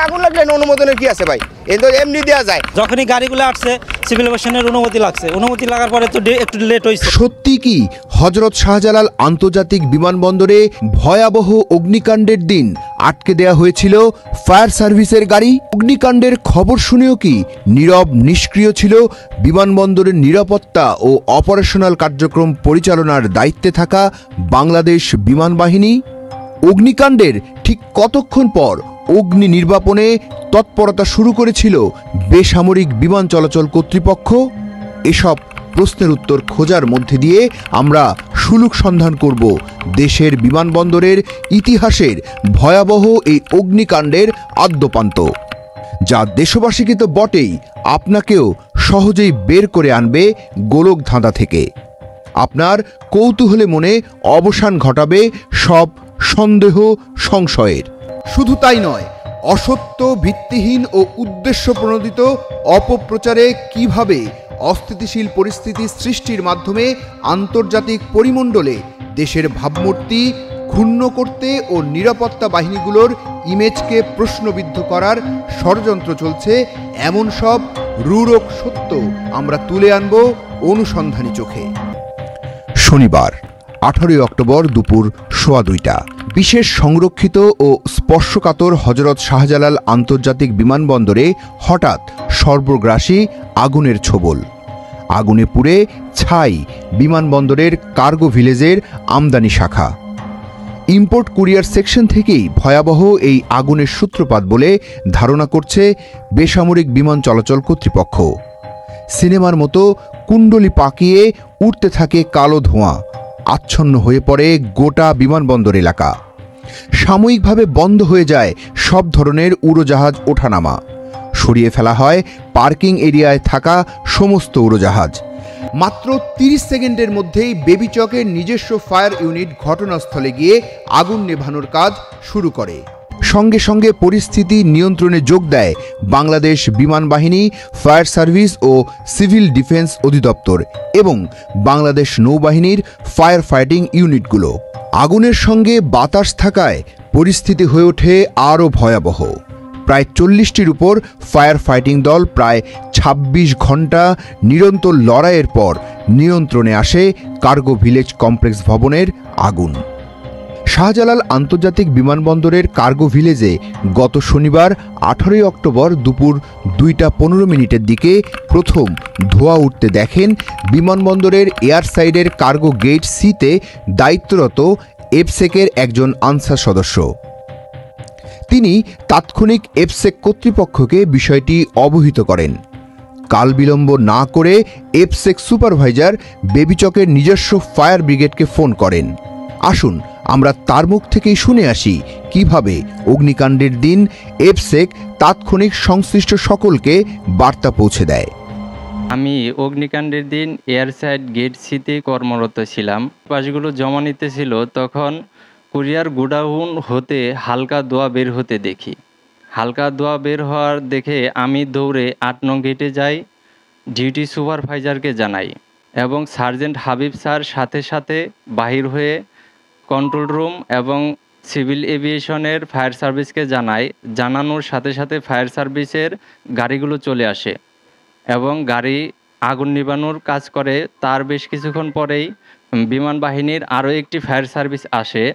আগুন লাগলে অনুমোদনের কি আছে ভাই? এমনি দেওয়া যায়। যখনই গাড়িগুলো আসছে সিভিল এভিয়েশনের অনুমতি লাগছে, অনুমতি লাগার পরে তো একটু লেট হয়েছে। সত্যি কি হযরত শাহজালাল আন্তর্জাতিক বিমানবন্দরে ভয়াবহ অগ্নিকাণ্ডের দিন আটকে দেয়া হয়েছিল ফায়ার সার্ভিসের গাড়ি? অগ্নিকাণ্ডের খবর শুনেও কি নীরব নিষ্ক্রিয় ছিল বিমানবন্দরের নিরাপত্তা ও অপারেশনাল কার্যক্রম পরিচালনার দায়িত্বে থাকা বাংলাদেশ বিমান বাহিনী? অগ্নিকাণ্ডের ঠিক কতক্ষণ পর অগ্নি নির্বাপনে তৎপরতা শুরু করেছিল বেসামরিক বিমান চলাচল কর্তৃপক্ষ? এসব প্রশ্নের উত্তর খোঁজার মধ্যে দিয়ে আমরা সুলুক সন্ধান করব দেশের বিমানবন্দরের ইতিহাসের ভয়াবহ এই অগ্নিকাণ্ডের আদ্যোপান্ত, যা দেশবাসীকে তো বটেই, আপনাকেও সহজেই বের করে আনবে গোলক ধাঁধা থেকে। আপনার কৌতূহলে মনে অবসান ঘটাবে সব সন্দেহ সংশয়ের। শুধু তাই নয়, অসত্য, ভিত্তিহীন ও উদ্দেশ্য প্রণোদিত অপপ্রচারে কিভাবে অস্থিতিশীল পরিস্থিতি সৃষ্টির মাধ্যমে আন্তর্জাতিক পরিমণ্ডলে দেশের ভাবমূর্তি ক্ষুণ্ণ করতে ও নিরাপত্তা বাহিনীগুলোর ইমেজকে প্রশ্নবিদ্ধ করার ষড়যন্ত্র চলছে, এমন সব রূঢ় সত্য আমরা তুলে আনব অনুসন্ধানী চোখে। শনিবার 18 অক্টোবর দুপুর 2:15 বিশেষ সংরক্ষিত ও স্পর্শকাতর হযরত শাহজালাল আন্তর্জাতিক বিমানবন্দরে হঠাৎ সর্বগ্রাসী আগুনের ছোবল। আগুনে পুড়ে ছাই বিমানবন্দরের কার্গো ভিলেজের আমদানি শাখা। ইম্পোর্ট কুরিয়ার সেকশন থেকেই ভয়াবহ এই আগুনের সূত্রপাত বলে ধারণা করছে বেসামরিক বিমান চলাচল কর্তৃপক্ষ। সিনেমার মতো কুণ্ডলি পাকিয়ে উঠতে থাকে কালো ধোঁয়া, আচ্ছন্ন হয়ে পড়ে গোটা বিমানবন্দর এলাকা। সাময়িকভাবে বন্ধ হয়ে যায় সব ধরনের উড়োজাহাজ ওঠানামা, সরিয়ে ফেলা হয় পার্কিং এরিয়ায় থাকা সমস্ত উড়োজাহাজ। মাত্র 30 সেকেন্ডের মধ্যেই বেবি চকের নিজস্ব ফায়ার ইউনিট ঘটনাস্থলে গিয়ে আগুন নেভানোর কাজ শুরু করে। সঙ্গে সঙ্গে পরিস্থিতি নিয়ন্ত্রণে যোগ দেয় বাংলাদেশ বিমান বাহিনী, ফায়ার সার্ভিস ও সিভিল ডিফেন্স অধিদপ্তর এবং বাংলাদেশ নৌবাহিনীর ফায়ার ফাইটিং ইউনিটগুলো। আগুনের সঙ্গে বাতাস থাকায় পরিস্থিতি হয়ে ওঠে আরও ভয়াবহ। প্রায় 40টির উপর ফায়ার ফাইটিং দল প্রায় 26 ঘন্টা নিরন্তর লড়াইয়ের পর নিয়ন্ত্রণে আসে কার্গো ভিলেজ কমপ্লেক্স ভবনের আগুন। শাহজালাল আন্তর্জাতিক বিমানবন্দরের কার্গো ভিলেজে গত শনিবার 18 অক্টোবর দুপুর 2:15 দিকে প্রথম ধোঁয়া উঠতে দেখেন বিমানবন্দরের এয়ার সাইডের কার্গো গেট সিতে দায়িত্বরত এফসেকের একজন আনসার সদস্য। তিনি তাৎক্ষণিক এফসেক কর্তৃপক্ষকে বিষয়টি অবহিত করেন। কাল বিলম্ব না করে এফসেক সুপারভাইজার বেবিচকের নিজস্ব ফায়ার ব্রিগেডকে ফোন করেন। আসুন আমরা তার মুখ থেকেই শুনে আসি কিভাবে অগ্নিকাণ্ডের দিন এফসেক তাৎক্ষণিক সংশ্লিষ্ট সকলকে বার্তা পৌঁছে দেয়। আমি অগ্নিকাণ্ডের দিন এয়ার সাইড গেট সিতে কর্মরত ছিলাম। পাশগুলো জমা নিতে ছিল, তখন কুরিয়ার গোডাউন হতে হালকা ধোঁয়া বের হতে দেখি। হালকা ধোঁয়া বের হওয়ার দেখে আমি দৌড়ে 8 নং গেটে যাই, ডিউটি সুপারভাইজারকে জানাই এবং সার্জেন্ট হাবিব স্যার সাথে সাথে বাহির হয়ে কন্ট্রোল রুম এবং সিভিল এভিয়েশনের ফায়ার সার্ভিসকে জানানোর সাথে সাথে ফায়ার সার্ভিসের গাড়িগুলো চলে আসে এবং গাড়ি আগুন নিভানোর কাজ করে। তার বেশ কিছুক্ষণ পরেই বিমান বাহিনীর আরও একটি ফায়ার সার্ভিস আসে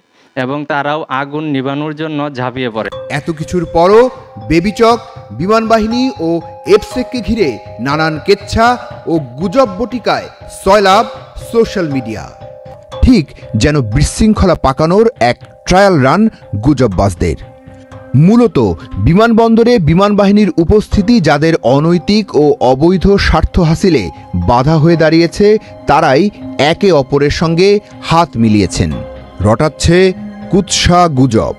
এবং তারাও আগুন নিভানোর জন্য ঝাঁপিয়ে পড়ে। এত কিছুর পরও বেবিচক, বিমান বাহিনী ও এফসেককে ঘিরে নানান কেচ্ছা ও গুজব বটিকায় সয়লাভ সোশ্যাল মিডিয়া। ঠিক যেন বিশৃঙ্খলা পাকানোর এক ট্রায়াল রান গুজববাজদের। মূলত বিমানবন্দরে বিমান বাহিনীর উপস্থিতি যাদের অনৈতিক ও অবৈধ স্বার্থ হাসিলে বাধা হয়ে দাঁড়িয়েছে, তারাই একে অপরের সঙ্গে হাত মিলিয়েছেন। রটাচ্ছে কুৎসা গুজব।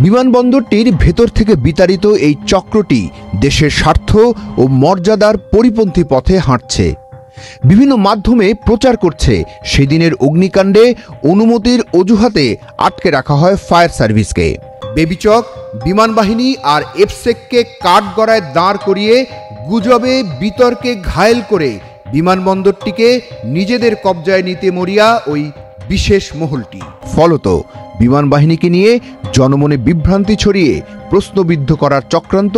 বিমানবন্দরটির ভেতর থেকে বিতাড়িত এই চক্রটি দেশের স্বার্থ ও মর্যাদার পরিপন্থী পথে হাঁটছে। বিভিন্ন মাধ্যমে প্রচার করছে সেদিনের অগ্নিকাণ্ডে অনুমতির অজুহাতে আটকে রাখা হয় ফায়ার সার্ভিসকে। বেবিচক, বিমান বাহিনী আর এফসেককে কাঠগড়ায় দাঁড় করিয়ে গুজবে বিতর্কে ঘায়েল করে বিমানবন্দরটিকে নিজেদের কবজায় নিতে মরিয়া ওই বিশেষ মহলটি। ফলত বিমান বাহিনীকে নিয়ে জনমনে বিভ্রান্তি ছড়িয়ে প্রশ্নবিদ্ধ করার চক্রান্ত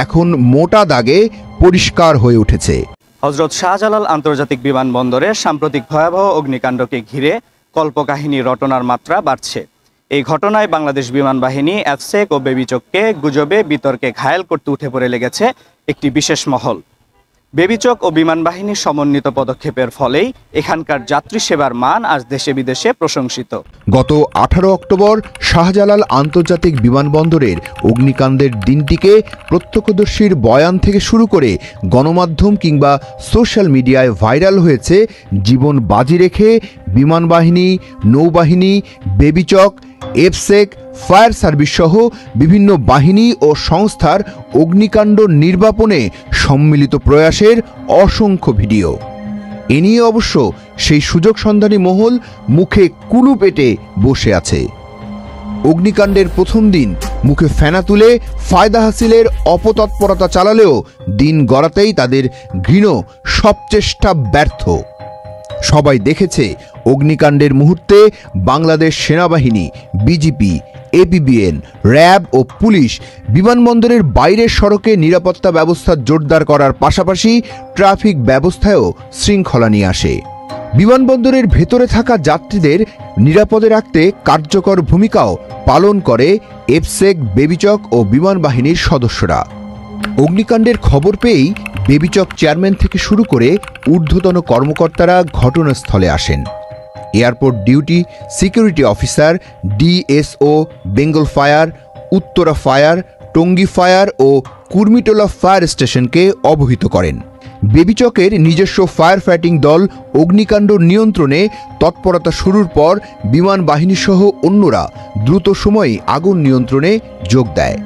এখন মোটা দাগে পরিষ্কার হয়ে উঠেছে। হযরত শাহজালাল আন্তর্জাতিক বিমানবন্দরে সাম্প্রতিক ভয়াবহ অগ্নিকাণ্ডকে ঘিরে কল্পকাহিনী রটনার মাত্রা বাড়ছে। এই ঘটনায় বাংলাদেশ বিমান বাহিনী, এফসেক ও বেবিচককে গুজবে বিতর্কে ঘায়েল করতে উঠে পড়ে লেগেছে একটি বিশেষ মহল। বেবিচক ও বিমান বাহিনীর সমন্বিত পদক্ষেপের ফলেই এখানকার যাত্রী সেবার মান আজ দেশে বিদেশে প্রশংসিত। গত 18 অক্টোবর শাহজালাল আন্তর্জাতিক বিমানবন্দরের অগ্নিকাণ্ডের দিনটিকে প্রত্যক্ষদর্শীর বয়ান থেকে শুরু করে গণমাধ্যম কিংবা সোশ্যাল মিডিয়ায় ভাইরাল হয়েছে জীবন বাজি রেখে বিমান বাহিনী, নৌবাহিনী, বেবিচক, এফসেক, ফায়ার সার্ভিস সহ বিভিন্ন বাহিনী ও সংস্থার অগ্নিকাণ্ড নির্বাপনে সম্মিলিত প্রয়াসের অসংখ্য ভিডিও। এ নিয়ে অবশ্য সেই সুযোগ সন্ধানী মহল মুখে কুলুপ এঁটে বসে আছে। অগ্নিকাণ্ডের প্রথম দিন মুখে ফেনা তুলে ফায়দা হাসিলের অপতৎপরতা চালালেও দিন গড়াতেই তাদের ঘৃণ সব চেষ্টা ব্যর্থ। সবাই দেখেছে অগ্নিকাণ্ডের মুহূর্তে বাংলাদেশ সেনাবাহিনী, বিজিপি, এপিবিএন, র্যাব ও পুলিশ বিমানবন্দরের বাইরের সড়কে নিরাপত্তা ব্যবস্থা জোরদার করার পাশাপাশি ট্রাফিক ব্যবস্থায়ও শৃঙ্খলা নিয়ে আসে। বিমানবন্দরের ভেতরে থাকা যাত্রীদের নিরাপদে রাখতে কার্যকর ভূমিকাও পালন করে এফসেক, বেবিচক ও বিমান বাহিনীর সদস্যরা। অগ্নিকাণ্ডের খবর পেয়েই বেবিচক চেয়ারম্যান থেকে শুরু করে ঊর্ধ্বতন কর্মকর্তারা ঘটনাস্থলে আসেন। Airport duty security officer, DSO, Bengal fire, Uttara fire, Tongi fire ও কুর্মিটোলা ফায়ার স্টেশনকে অবহিত করেন। বেবিচকের নিজস্ব ফায়ার ফাইটিং দল অগ্নিকাণ্ড নিয়ন্ত্রণে তৎপরতা শুরুর পর বিমান বাহিনীসহ অন্যরা দ্রুত সময়ে আগুন নিয়ন্ত্রণে যোগ দেয়।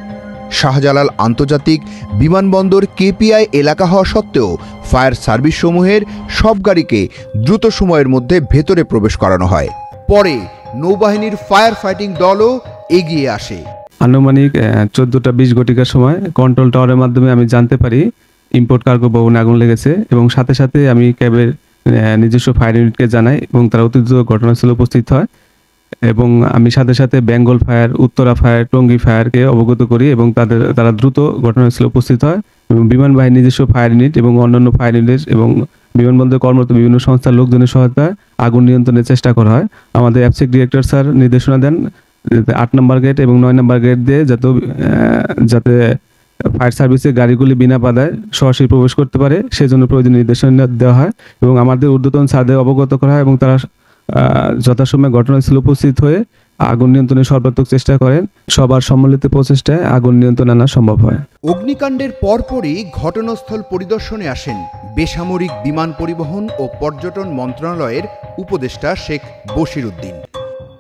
শাহজালাল আন্তর্জাতিক বিমানবন্দর কেপিআই এলাকা হওয়া সত্ত্বেও ফায়ার সার্ভিস সমূহের সব গাড়িকে দ্রুত সময়ের মধ্যে ভেতরে প্রবেশ করানো হয়। পরে নৌবাহিনীর ফায়ার ফাইটিং দলও এগিয়ে আসে। আনুমানিক 14:20 ঘটিকার সময় কন্ট্রোল টাওয়ারের মাধ্যমে আমি জানতে পারি ইম্পোর্ট কার্গো ভবনে আগুন লেগেছে এবং সাথে সাথে আমি ক্যাবের নিজস্ব ফায়ার ইউনিটকে জানাই এবং তারা অতি দ্রুত ঘটনাস্থলে উপস্থিত হয় এবং আমি সাথে সাথে বেঙ্গল ফায়ার, উত্তরা ফায়ার, টঙ্গী ফায়ারকে অবগত করি এবং তারা দ্রুত ঘটনাস্থলে উপস্থিত হয় এবং বিমান বাহিনীর নিজস্ব ফায়ার ইউনিট এবং অন্যান্য ফায়ার ইউনিট এবং বিমানবন্দরে কর্মরত বিভিন্ন সংস্থার লোকজনের সহায়তায় আগুন নিয়ন্ত্রণের চেষ্টা করা হয়। আমাদের এফসেক ডিরেক্টর স্যার নির্দেশনা দেন 8 নম্বর গেট এবং 9 নম্বর গেট দিয়ে যাতে ফায়ার সার্ভিসের গাড়িগুলি বিনা বাধায় সরাসরি প্রবেশ করতে পারে সেজন্য প্রয়োজনীয় নির্দেশনা দেওয়া হয় এবং আমাদের ঊর্ধ্বতন স্যারদের অবগত করা হয় এবং তারা যথাসময়ে ঘটনাস্থলে উপস্থিত হয়ে আগুন নিয়ন্ত্রণের সর্বাত্মক চেষ্টা করেন। সবার সম্মিলিত প্রচেষ্টায় আগুন নিয়ন্ত্রণ আনা সম্ভব হয়। অগ্নিকাণ্ডের পরপরই ঘটনাস্থল পরিদর্শনে আসেন বেসামরিক বিমান পরিবহন ও পর্যটন মন্ত্রণালয়ের উপদেষ্টা শেখ বশির উদ্দিন।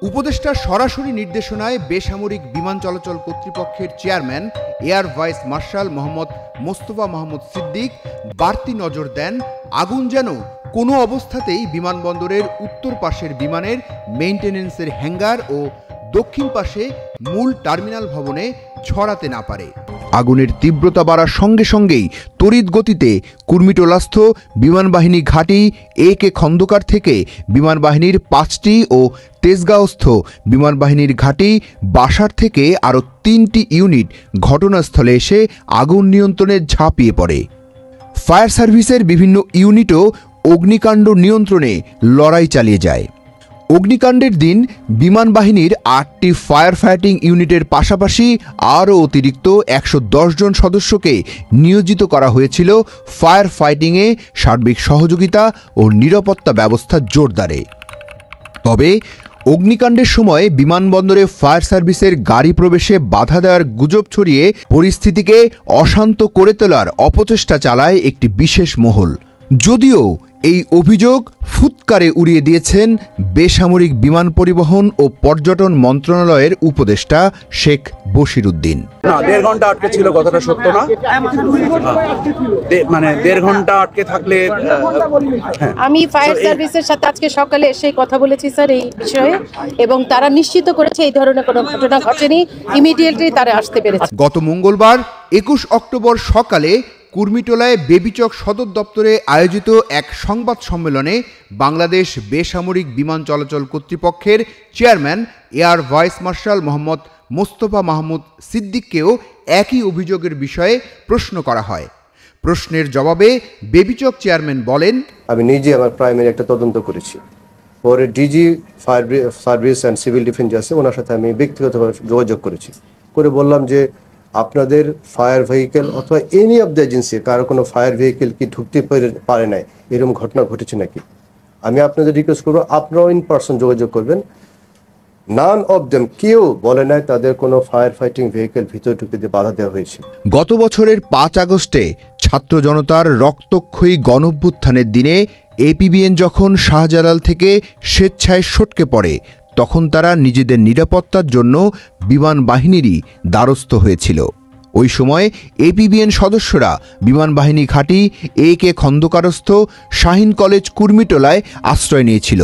উপদেষ্টার সরাসরি নির্দেশনায় বেসামরিক বিমান চলাচল কর্তৃপক্ষের chairman air vice marshal Mohammad Mostafa Mahmud Siddique বাড়তি নজর দেন আগুন যেন কোনো অবস্থাতেই বিমানবন্দরের উত্তর পাশের বিমানের মেইনটেনেন্সের হ্যাঙ্গার ও দক্ষিণ পাশে মূল টার্মিনাল ভবনে ছড়াতে না পারে। আগুনের তীব্রতা বাড়ার সঙ্গে সঙ্গেই তড়িৎ গতিতে কুর্মিটোলাস্থ বিমানবাহিনী ঘাঁটি একে খন্দকার থেকে বিমানবাহিনীর 5টি ও তেজগাঁওস্থ বিমানবাহিনীর ঘাঁটি বাসার থেকে আরও 3টি ইউনিট ঘটনাস্থলে এসে আগুন নিয়ন্ত্রণে ঝাঁপিয়ে পড়ে। ফায়ার সার্ভিসের বিভিন্ন ইউনিটও অগ্নিকাণ্ড নিয়ন্ত্রণে লড়াই চালিয়ে যায়। অগ্নিকাণ্ডের দিন বিমান বাহিনীর 8টি ফায়ার ফাইটিং ইউনিটের পাশাপাশি আরও অতিরিক্ত 110 জন সদস্যকে নিয়োজিত করা হয়েছিল ফায়ার ফাইটিংয়ে সার্বিক সহযোগিতা ও নিরাপত্তা ব্যবস্থা জোরদারে। তবে অগ্নিকাণ্ডের সময় বিমানবন্দরে ফায়ার সার্ভিসের গাড়ি প্রবেশে বাধা দেওয়ার গুজব ছড়িয়ে পরিস্থিতিকে অশান্ত করে তোলার অপচেষ্টা চালায় একটি বিশেষ মহল। যদিও এই অভিযোগ ফুৎকারে উড়িয়ে দিয়েছেন বেসামরিক বিমান পরিবহন ও পর্যটন মন্ত্রণালয়ের উপদেষ্টা শেখ বশির উদ্দিন। 1.5 ঘন্টা আটকে ছিল, কথাটা সত্য না? মানে 1.5 ঘন্টা আটকে থাকলে আমি ফায়ার সার্ভিসের সাথে আজকে সকালে এসে কথা বলেছি স্যার এই বিষয়ে এবং তারা নিশ্চিত করেছে এই ধরনের কোনো ঘটনা ঘটেনি, ইমিডিয়েটলি তারা আসতে পেরেছে। গত মঙ্গলবার 21 অক্টোবর সকালে কুর্মিটোলায় বেবিচক সদর দপ্তরে আয়োজিত এক সংবাদ সম্মেলনে বাংলাদেশ বেসামরিক বিমান চলাচল কর্তৃপক্ষের chairman air vice marshal Mohammad Mostafa Mahmud সিদ্দিককেও একই অভিযোগের বিষয়ে প্রশ্ন করা হয়। প্রশ্নের জবাবে বেবিচক চেয়ারম্যান বলেন, আমি নিজে আমার প্রাইমারি একটা তদন্ত করেছি। পরে DG fire service and civil defence আছে, ওনার সাথে আমি ব্যক্তিগতভাবে যোগাযোগ করেছি, করে বললাম যে আপনাদের ফায়ার ভেহিকেল অথবা এনি অফ দ্য এজেন্সি কারো কোনো ফায়ার ভেহিকেল কি ঢুকতে পারে নাই, এরকম ঘটনা ঘটেছে নাকি। আমি আপনাদের রিকোয়েস্ট করবো আপনারাও ইন পার্সন যোগাযোগ করবেন। নান অফ দেম, কেউ বলে নাই তাদের কোনো ফায়ার ফাইটিং ভেহিকেল ভিতরে ঢুকতে বাধা দেওয়া হয়েছে। গত বছরের 5 আগস্টে ছাত্র জনতার রক্তক্ষয়ী গণঅভ্যুত্থানের দিনে এপিবিএন যখন শাহজালাল থেকে স্বেচ্ছায় সটকে পড়ে, তখন তারা নিজেদের নিরাপত্তার জন্য বিমান বাহিনীরই দ্বারস্থ হয়েছিল। ওই সময় এপিবিএন সদস্যরা বিমান বাহিনী ঘাঁটি AK খন্দকারস্থ শাহিন কলেজ কুর্মিটোলায় আশ্রয় নিয়েছিল।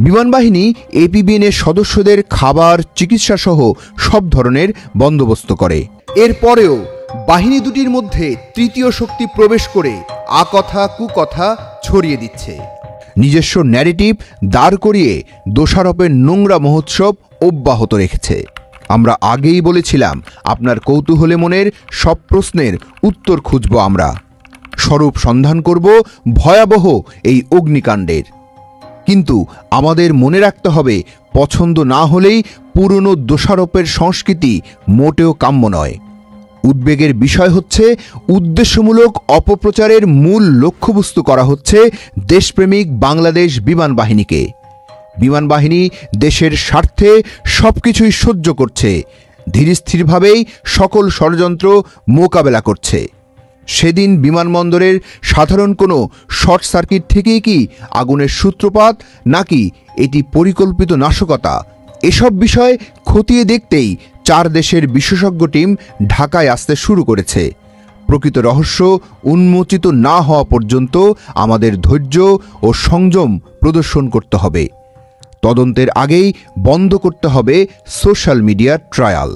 বিমান বাহিনী এপিবিএনের সদস্যদের খাবার, চিকিৎসা সহ সব ধরনের বন্দোবস্ত করে। এরপরেও বাহিনী দুটির মধ্যে তৃতীয় শক্তি প্রবেশ করে আকথা কুকথা ছড়িয়ে দিচ্ছে। নিজস্ব ন্যারেটিভ দাঁড় করিয়ে দোষারোপের নোংরা মহোৎসব অব্যাহত রেখেছে। আমরা আগেই বলেছিলাম, আপনার কৌতূহলে মনের সব প্রশ্নের উত্তর খুঁজব আমরা, স্বরূপ সন্ধান করব ভয়াবহ এই অগ্নিকাণ্ডের। কিন্তু আমাদের মনে রাখতে হবে, পছন্দ না হলেই পুরনো দোষারোপের সংস্কৃতি মোটেও কাম্য নয়। উদ্বেগের বিষয় হচ্ছে, উদ্দেশ্যমূলক অপপ্রচারের মূল লক্ষ্যবস্তু করা হচ্ছে দেশপ্রেমিক বাংলাদেশ বিমান বাহিনীকে। বিমান বাহিনী দেশের স্বার্থে সবকিছুই সহ্য করছে, ধীরস্থিরভাবেই সকল ষড়যন্ত্র মোকাবেলা করছে। সেদিন বিমানবন্দরের সাধারণ কোনো শর্ট সার্কিট থেকেই কি আগুনের সূত্রপাত, নাকি এটি পরিকল্পিত নাশকতা, এসব বিষয় খতিয়ে দেখতেই 4 দেশের বিশেষজ্ঞ টিম ঢাকায় আসতে শুরু করেছে। প্রকৃত রহস্য উন্মোচিত না হওয়া পর্যন্ত আমাদের ধৈর্য ও সংযম প্রদর্শন করতে হবে। তদন্তের আগেই বন্ধ করতে হবে সোশ্যাল মিডিয়া ট্রায়াল।